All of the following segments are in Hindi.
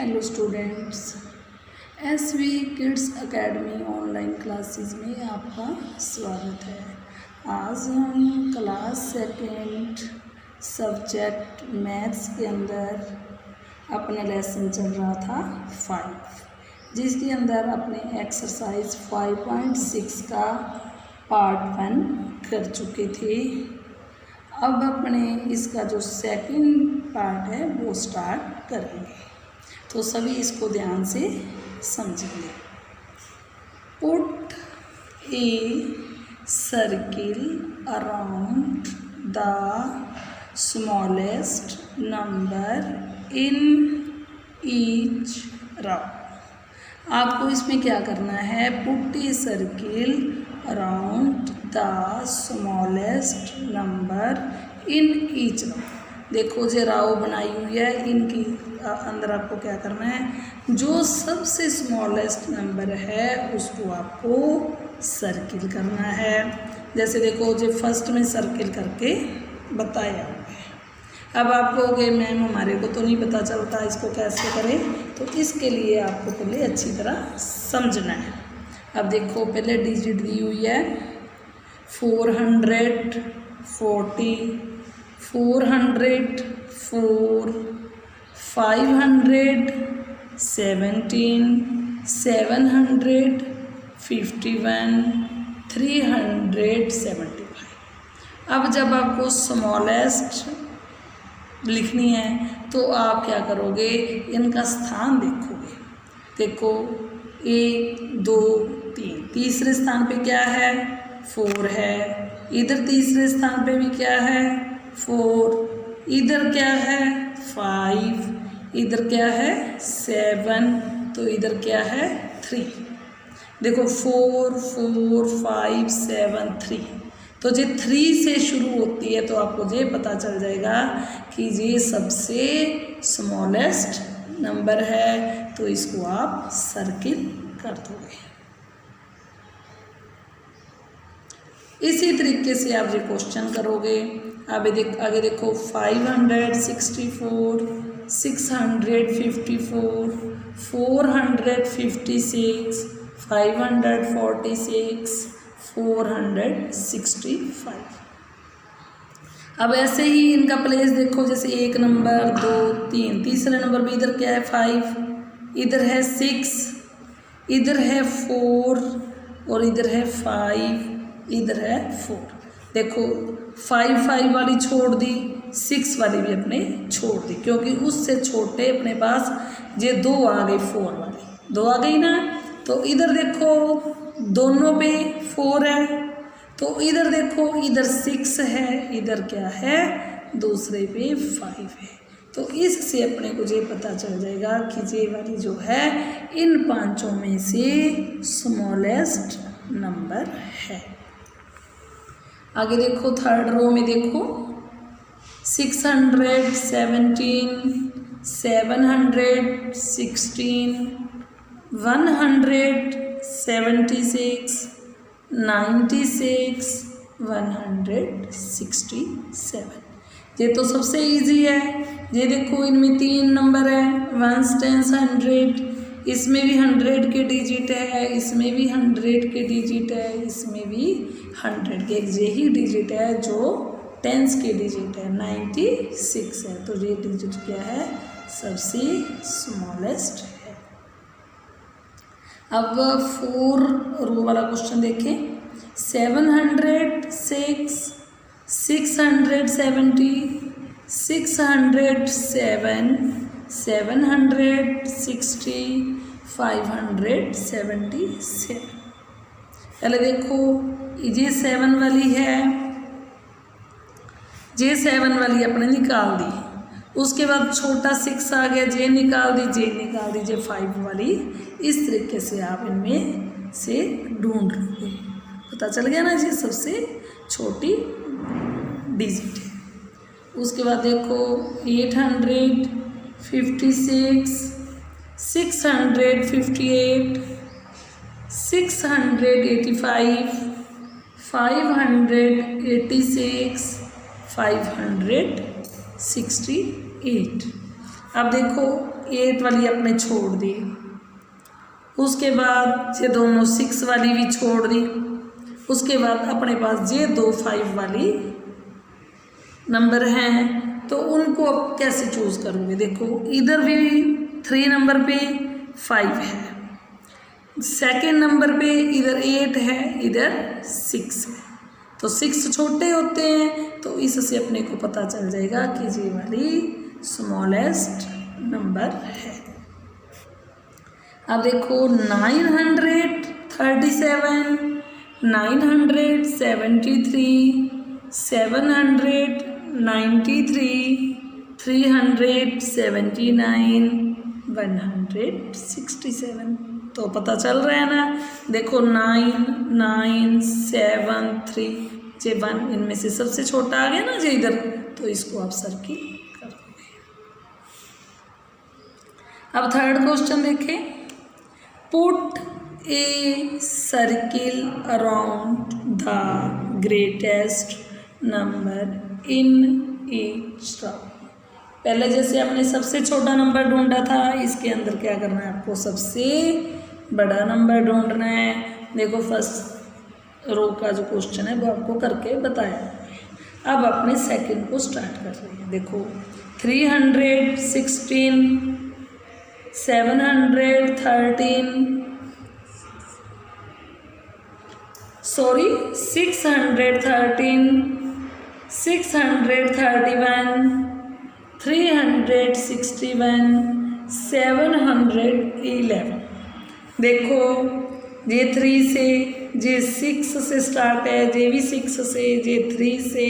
Hello students, SV kids academy online classes में आपका स्वागत है। आज हम क्लास सेकेंड सब्जेक्ट मैथ्स के अंदर अपना लेसन चल रहा था 5, जिसके अंदर अपने एक्सरसाइज 5.6 का पार्ट 1 कर चुके थे। अब अपने इसका जो सेकंड पार्ट है वो स्टार्ट करेंगे, तो सभी इसको ध्यान से समझेंगे। Put a circle around the smallest number in each row. आपको इसमें क्या करना है? Put a circle around the smallest number in each row. देखो जो राव बनाई हुई है, इनकी अंदर आपको क्या करना है? जो सबसे स्मॉलेस्ट नंबर है उसको आपको सर्किल करना है। जैसे देखो जो फर्स्ट में सर्किल करके बताया हुआ है। अब आप कहोगे मैम हमारे को तो नहीं पता चलता इसको कैसे करें, तो इसके लिए आपको पहले अच्छी तरह समझना है। अब देखो पहले डिजिट दी हुई है 440, 404, 517, 751, 375। अब जब आपको स्मॉलेस्ट लिखनी है तो आप क्या करोगे? इनका स्थान देखोगे। देखो 1, 2, 3, तीसरे स्थान पे क्या है? 4 है। इधर तीसरे स्थान पे भी क्या है? 4। इधर क्या है? 5। इधर क्या है? 7। तो इधर क्या है? 3। देखो 4, 4, 5, 7, 3। तो ये 3 से शुरू होती है, तो आपको ये पता चल जाएगा कि ये सबसे स्मॉलेस्ट नंबर है, तो इसको आप सर्किल कर दोगे। इसी तरीके से आप ये क्वेश्चन करोगे। आगे देखो 564, 654, 456, 546, 465। अब ऐसे ही इनका प्लेस देखो, जैसे 1 नंबर 2 3, तीसरे नंबर पे इधर क्या है? 5, इधर है 6, इधर है 4 और इधर है 5, इधर है 4। देखो 5 वाली छोड़ दी, 6 वाली भी अपने छोड़ दी, क्योंकि उससे छोटे अपने पास ये 2 आ गई, 4 वाली 2 आ गई ना। तो इधर देखो दोनों पे 4 है, तो इधर देखो इधर 6 है, इधर क्या है? दूसरे पे 5 है। तो इससे अपने को ये पता चल जाएगा कि ये वाली जो है इन 5 में से स्मॉलेस्ट नंबर है। आगे देखो थर्ड रो में देखो 617, 716, 176, 96, 167। ये तो सबसे इजी है। ये देखो इनमें 3 नंबर है, 1s, 10s, 100। इसमें भी 100 के डिजिट है, इसमें भी 100 के डिजिट है, इसमें भी 100 के यही डिजिट है जो 10s के डिजिट है, 96 है। तो ये डिजिट क्या है? सबसे स्मॉलेस्ट है। अब 4 रो वाला क्वेश्चन देखें। 706, 670, 607, 760, 577। पहले देखो ये 7 वाली है, जे 7 वाली अपने निकाल दी। उसके बाद छोटा 6 आ गया, जे निकाल दी, जे निकाल दी, जे 5 वाली। इस तरीके से आप इनमें से ढूंढ लोगे। पता चल गया ना, ये सबसे छोटी डिजिट है। उसके बाद देखो 856, 658, 685, 586, 568। अब देखो 8 वाली अपने छोड़ दी, उसके बाद ये दोनों 6 वाली भी छोड़ दी, उसके बाद अपने पास ये 2 5 वाली नंबर हैं, तो उनको अब कैसे चूज़ करोगे। देखो इधर भी 3 नंबर पे 5 है, सेकंड नंबर पे इधर 8 है, इधर 6 है, तो 6 छोटे होते हैं, तो इससे अपने को पता चल जाएगा कि ये वाली स्मॉलेस्ट नंबर है। अब देखो 937, 973, 793, 379, 167, तो पता चल रहा है ना। देखो 9973 जे 1 इनमें से सबसे छोटा आ गया ना जे इधर, तो इसको आप सर्किल कर दोगे। अब थर्ड क्वेश्चन देखें, put a circle around the greatest number in each round. पहले जैसे आपने सबसे छोटा नंबर ढूंढा था, इसके अंदर क्या करना है, आपको सबसे बड़ा नंबर ढूंढना है। देखो फर्स्ट रो का जो क्वेश्चन है वो आपको करके बताया। अब अपने सेकंड को स्टार्ट कर रहे हैं। देखो 316, 713, 613, 631, 361, 711। देखो ये 3 से, ये 6 से स्टार्ट है, ये भी 6 से, ये 3 से,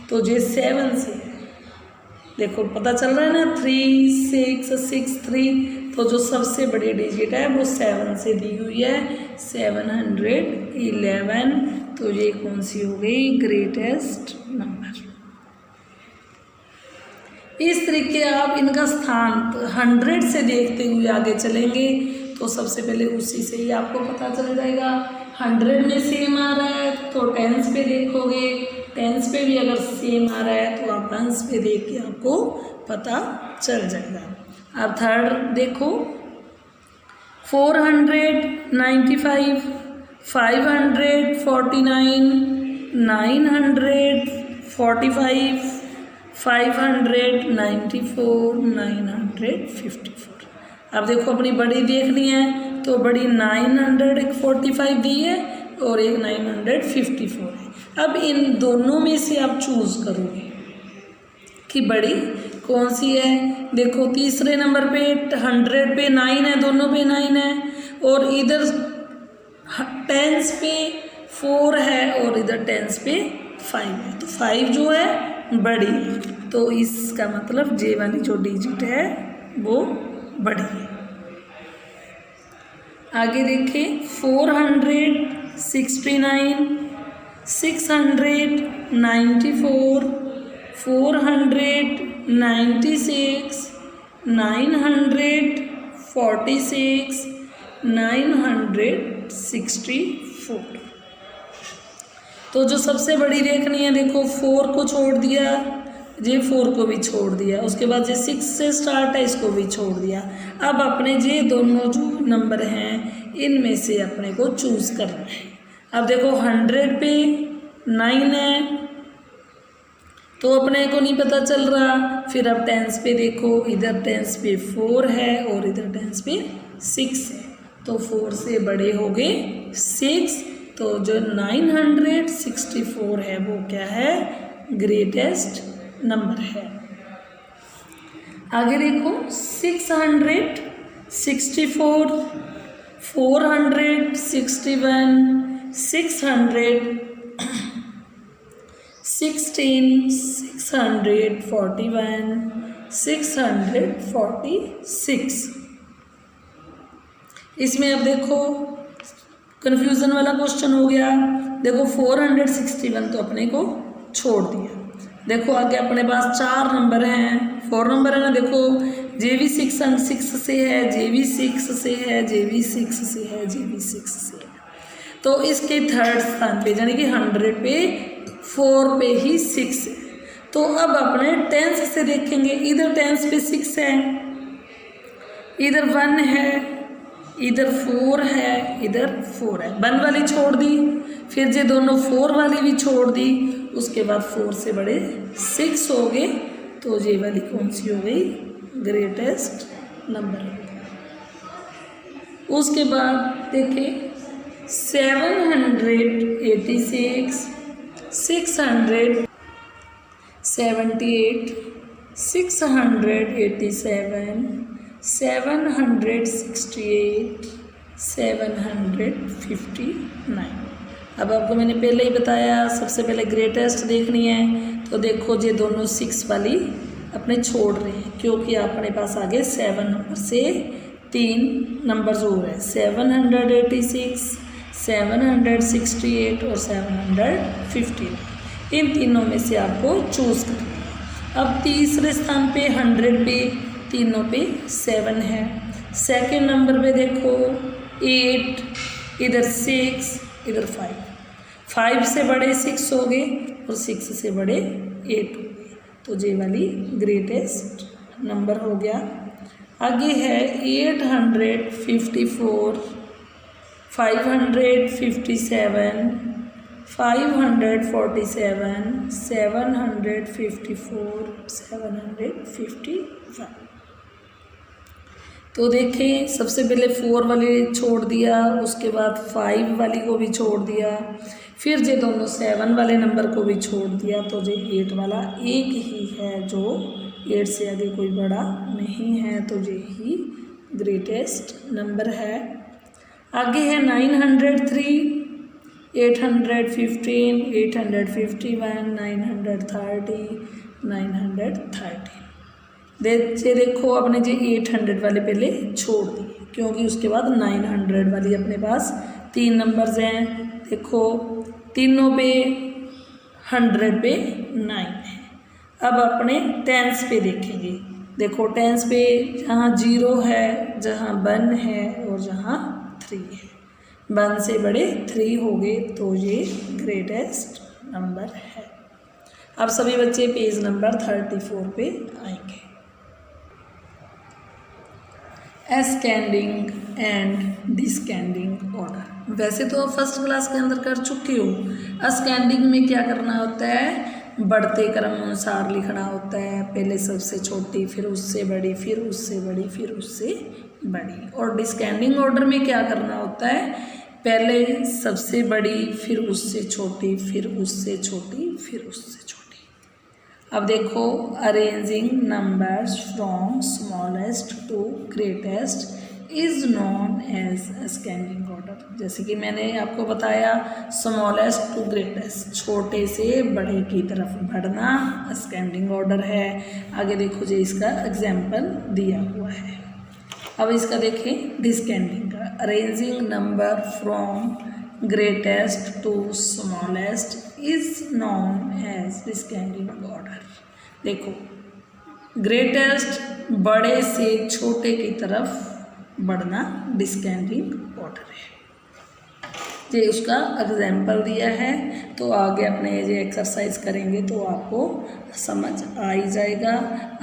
तो ये 7 से। देखो पता चल रहा है ना, 3 6 6 3, तो जो सबसे बड़ी डिजिट है वो 7 से दी हुई है, 711। तो ये कौन सी हो गई, ग्रेटेस्ट नंबर। इस तरीके आप इनका स्थान 100 से देखते हुए आगे चलेंगे, तो सबसे पहले उसी से ही आपको पता चल जाएगा। 100 में सेम आ रहा है तो टेंस पे देखोगे, टेंस पे भी अगर सेम आ रहा है तो आप वंस पे देख के आपको पता चल जाएगा। अब थर्ड देखो 495, 549, 945, 594, 954। अब देखो अपनी बड़ी देखनी है, तो बड़ी 945 दी है और एक 954 है। अब इन दोनों में से आप चूज करोगे कि बड़ी कौन सी है। देखो तीसरे नंबर पे 100 पे 9 है, दोनों पे 9 है, और इधर टेंस पे 4 है और इधर टेंस पे 5 है, तो 5 जो है बड़ी है, तो इसका मतलब जे वाली जो डिजिट है वो बड़ी है। आगे देखें 469, 694, 496, 946, 964। तो जो सबसे बड़ी देखनी है, देखो 4 को छोड़ दिया, जे 4 को भी छोड़ दिया, उसके बाद जे 6 से स्टार्ट है इसको भी छोड़ दिया। अब अपने जे दोनों जो नंबर हैं इनमें से अपने को चूज़ करना है। अब देखो 100 पे 9 है तो अपने को नहीं पता चल रहा, फिर अब टेंस पे देखो, इधर टेंस पे 4 है और इधर टेंस पे 6 है, तो 4 से बड़े हो गए 6, तो जो 964 है वो क्या है, ग्रेटेस्ट नंबर है। आगे देखो 664, 461, 600, 16, 641, 646। इसमें अब देखो कन्फ्यूज़न वाला क्वेश्चन हो गया। देखो 461 तो अपने को छोड़ दिया। देखो आगे अपने पास 4 नंबर हैं, 4 नंबर है ना। देखो जे भी 6 से है, जे भी 6 से है, जे भी 6 से है, जे भी 6 से है, तो इसके थर्ड स्थान पे यानी कि 100 पे 4 पे ही 6 है। तो अब अपने टेंस से देखेंगे, इधर टेंस पे 6 है इधर 1 है, इधर 4 है, इधर 4 है, 1 वाली छोड़ दी, फिर ये दोनों 4 वाली भी छोड़ दी, उसके बाद 4 से बड़े 6 हो गए, तो ये वाली कौन सी हो गई, ग्रेटेस्ट नंबर। उसके बाद देखिए 786, 678, 687, 768, 759। अब आपको मैंने पहले ही बताया सबसे पहले ग्रेटेस्ट देखनी है, तो देखो ये दोनों 6 वाली अपने छोड़ रहे हैं, क्योंकि अपने पास आगे 7 नंबर से 3 नंबर्स हो रहे हैं, 786, 768 और 750। इन तीनों में से आपको चूज़ करना है। अब तीसरे स्थान पे 100 पे तीनों पे 7 है, सेकंड नंबर पे देखो 8, इधर 6, इधर 5 से बड़े 6 हो गए और 6 से बड़े 8 हो गए, तो ये वाली ग्रेटेस्ट नंबर हो गया। आगे है 854, 557, 547, 754, 755। तो देखें सबसे पहले 4 वाले छोड़ दिया, उसके बाद 5 वाली को भी छोड़ दिया, फिर ये दोनों 7 वाले नंबर को भी छोड़ दिया, तो ये 8 वाला एक ही है, जो 8 से आगे कोई बड़ा नहीं है, तो ये ही ग्रेटेस्ट नंबर है। आगे है 903, 815, 851, 930, 913। देखो आपने जी 800 वाले पहले छोड़ दिए, क्योंकि उसके बाद 900 वाली अपने पास 3 नंबर्स हैं। देखो तीनों पे 100 पे 9 है। अब अपने टेंस पे देखेंगे। देखो टेंस पे जहाँ 0 है, जहाँ 1 है और जहाँ 3 है, 1 से बड़े 3 हो गए, तो ये ग्रेटेस्ट नंबर है। अब सभी बच्चे पेज नंबर 34 पे आएंगे। Ascending and descending order. वैसे तो आप फर्स्ट क्लास के अंदर कर चुके हो। असेंडिंग में क्या करना होता है, बढ़ते क्रम अनुसार लिखना होता है, पहले सबसे छोटी, फिर उससे बड़ी, फिर उससे बड़ी, फिर उससे बड़ी। और डिसेंडिंग ऑर्डर में क्या करना होता है, पहले सबसे बड़ी, फिर उससे छोटी, फिर उससे छोटी, फिर उससे छोटी। अब देखो arranging numbers from smallest to greatest is known as ascending order. जैसे कि मैंने आपको बताया स्मॉलेस्ट टू ग्रेटेस्ट, छोटे से बड़े की तरफ बढ़ना असेंडिंग ऑर्डर है। आगे देखो जी इसका एग्जाम्पल दिया हुआ है। अब इसका देखें डिसेंडिंग का, arranging number from greatest to smallest is known as descending order. देखो ग्रेटेस्ट बड़े से छोटे की तरफ बढ़ना डिसेंडिंग ऑर्डर है। ये उसका एग्जाम्पल दिया है, तो आगे अपने ये एक्सरसाइज करेंगे तो आपको समझ आ ही जाएगा।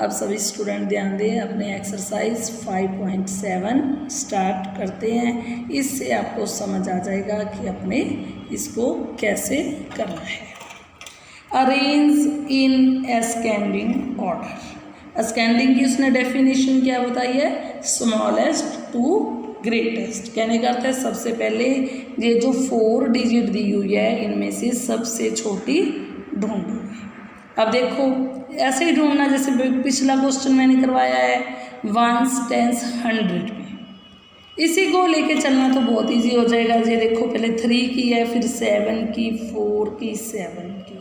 अब सभी स्टूडेंट ध्यान दें, अपने एक्सरसाइज 5.7 स्टार्ट करते हैं। इससे आपको समझ आ जाएगा कि अपने इसको कैसे करना है। Arrange in ascending order. Ascending की उसने डेफिनेशन क्या बताई है, स्मॉलेस्ट टू ग्रेटेस्ट। कहने का अर्थ है सबसे पहले ये जो 4 डिजिट दी हुई है, इनमें से सबसे छोटी ढूंढो। अब देखो ऐसे ही ढूंढना जैसे पिछला क्वेश्चन मैंने करवाया है 1s, 10s, 100 में। इसी को लेके चलना तो बहुत इजी हो जाएगा। ये देखो पहले 3 की है, फिर 7 की, 4 की, 7 की।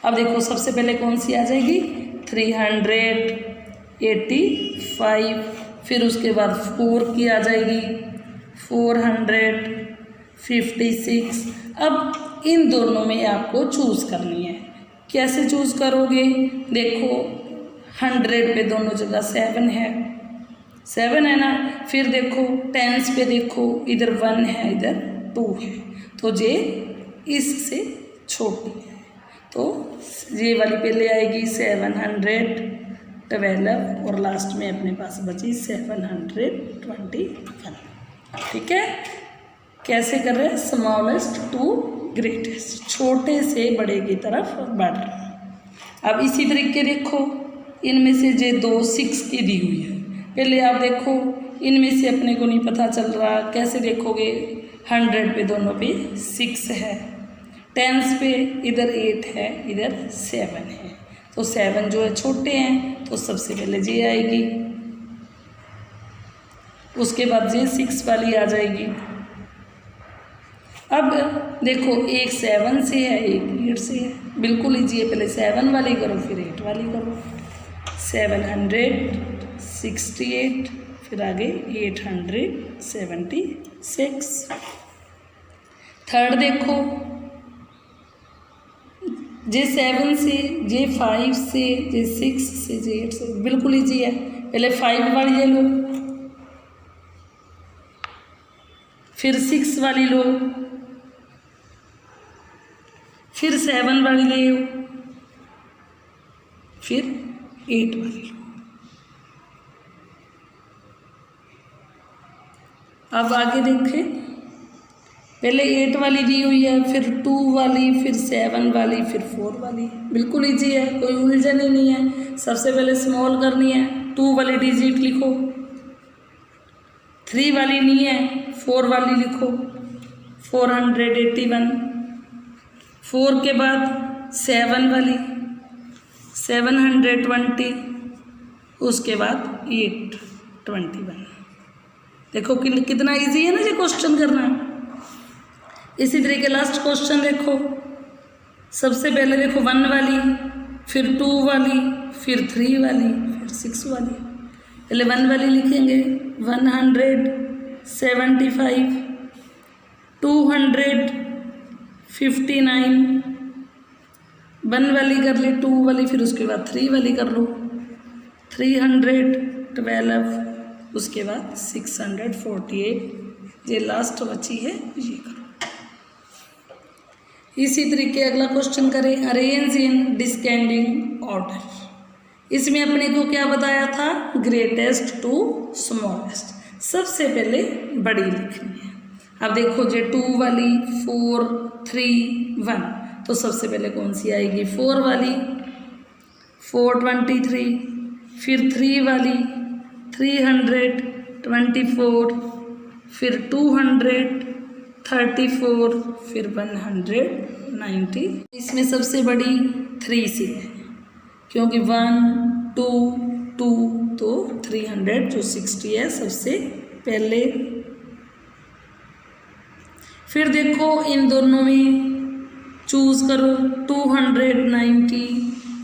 अब देखो सबसे पहले कौन सी आ जाएगी, 385, फिर उसके बाद 4 की आ जाएगी 456। अब इन दोनों में आपको चूज़ करनी है। कैसे चूज़ करोगे, देखो 100 पे दोनों जगह 7 है, 7 है ना। फिर देखो 10s पे देखो इधर 1 है, इधर 2 है, तो ये इससे छोटी है, तो ये वाली पहले आएगी 700, 12 और लास्ट में अपने पास बची 721। ठीक है, कैसे कर रहे हैं, स्मॉलेस्ट टू ग्रेटेस्ट, छोटे से बड़े की तरफ बढ़ रहे हैं। अब इसी तरीके देखो, इनमें से जो 2 6 की दी हुई है, पहले आप देखो इनमें से अपने को नहीं पता चल रहा, कैसे देखोगे, 100 पे दोनों पे 6 है, 10s पे इधर 8 है, इधर 7 है, तो 7 जो है छोटे हैं, तो सबसे पहले ये आएगी, उसके बाद ये 6 वाली आ जाएगी। अब देखो एक 7 से है, एक 8 से है, बिल्कुल ईजी है, पहले 7 वाली करो फिर 8 वाली करो, 768, फिर आगे 876। थर्ड देखो, जे 7 से, जे 5 से, जे 6 से, जे 8 से, बिल्कुल ईजी है, पहले 5 वाली ले लो, फिर 6 वाली लो, फिर 7 वाली ले लो, फिर 8 वाली लो। अब आगे देखें, पहले 8 वाली दी हुई है, फिर 2 वाली, फिर 7 वाली, फिर 4 वाली, बिल्कुल ईजी है, कोई उलझन ही नहीं है। सबसे पहले स्मॉल करनी है, 2 वाली डिजिट लिखो, 3 वाली नहीं है, 4 वाली लिखो, 481, 4 के बाद 7 वाली 720, उसके बाद 821। देखो कितना इजी है ना ये क्वेश्चन करना। इसी तरीके लास्ट क्वेश्चन देखो, सबसे पहले देखो 1 वाली, फिर 2 वाली, फिर 3 वाली, फिर 6 वाली। पहले 1 वाली लिखेंगे, 175, 259, 1 वाली कर ली, 2 वाली, फिर उसके बाद 3 वाली कर लो, 312, उसके बाद 648, ये लास्ट बची है, ये करो। इसी तरीके अगला क्वेश्चन करें, अरेंज इन डिस्केंडिंग ऑर्डर। इसमें अपने को क्या बताया था, ग्रेटेस्ट टू स्मॉलेस्ट, सबसे पहले बड़ी लिखनी है। अब देखो जो 2 वाली, 4, 3, 1, तो सबसे पहले कौन सी आएगी, 4 वाली, 423, फिर 3 वाली 324, फिर 234, फिर 190। इसमें सबसे बड़ी 3 से है, क्योंकि 1, 2, 2, तो 360 है सबसे पहले। फिर देखो इन दोनों में चूज़ करो, 290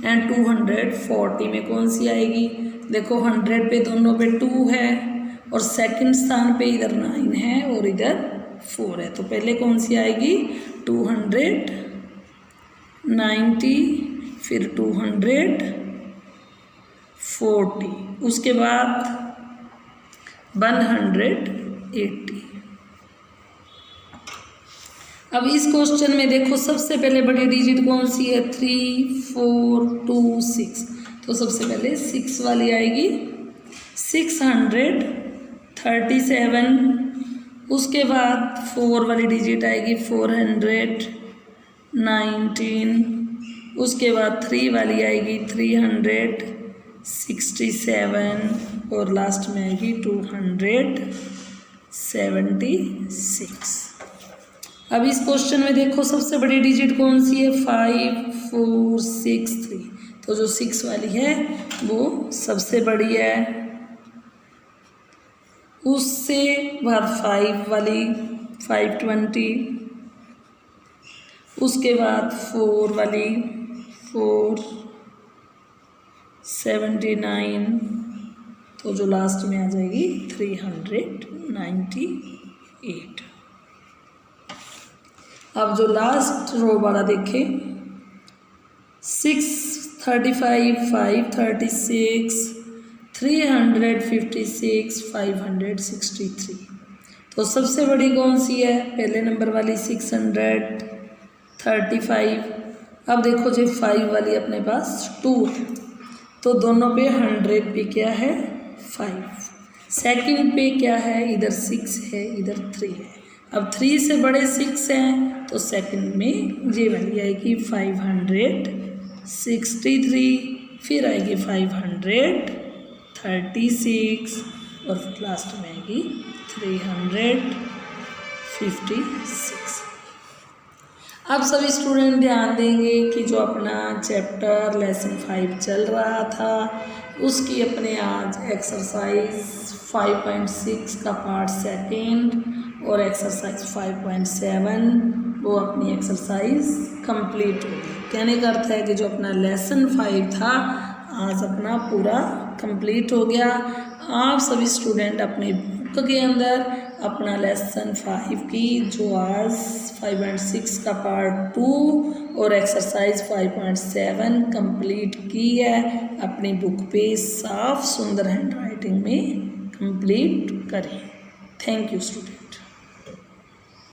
एंड 240 में कौन सी आएगी। देखो 100 पे दोनों पे 2 है, और सेकंड स्थान पे इधर 9 है और इधर 4 है, तो पहले कौन सी आएगी, 290, फिर 240, उसके बाद 180। अब इस क्वेश्चन में देखो सबसे पहले बड़ी डिजिट कौन सी है, 3, 4, 2, 6, तो सबसे पहले 6 वाली आएगी, 637, उसके बाद 4 वाली डिजिट आएगी 419, उसके बाद 3 वाली आएगी 367, और लास्ट में आएगी 276। अब इस क्वेश्चन में देखो सबसे बड़ी डिजिट कौन सी है, 5, 4, 6, 3, तो जो 6 वाली है वो सबसे बड़ी है। उससे बाद 5 वाली 520, उसके बाद 4 वाली 479, तो जो लास्ट में आ जाएगी 398। अब जो लास्ट रो वाला देखें, 635, 536, 356, 563, तो सबसे बड़ी कौन सी है, पहले नंबर वाली 635। अब देखो जी 5 वाली अपने पास 2 है, तो दोनों पे 100 पे क्या है 5। सेकंड पे क्या है, इधर 6 है इधर 3 है। अब 3 से बड़े 6 हैं तो सेकंड में ये वैल्यू आएगी 563, फिर आएगी 536 और लास्ट में आएगी 356। अब सभी स्टूडेंट ध्यान देंगे कि जो अपना चैप्टर लेसन 5 चल रहा था उसकी अपने आज एक्सरसाइज 5.6 का पार्ट सेकंड और एक्सरसाइज 5.7 वो अपनी एक्सरसाइज कंप्लीट होगी। कहने का अर्थ है कि जो अपना लेसन 5 था आज अपना पूरा कंप्लीट हो गया। आप सभी स्टूडेंट अपने बुक के अंदर अपना लेसन 5 की जो आज 5.6 का पार्ट 2 और एक्सरसाइज 5.7 कंप्लीट की है अपनी बुक पे साफ सुंदर हैंड राइटिंग में कंप्लीट करें। Thank you student.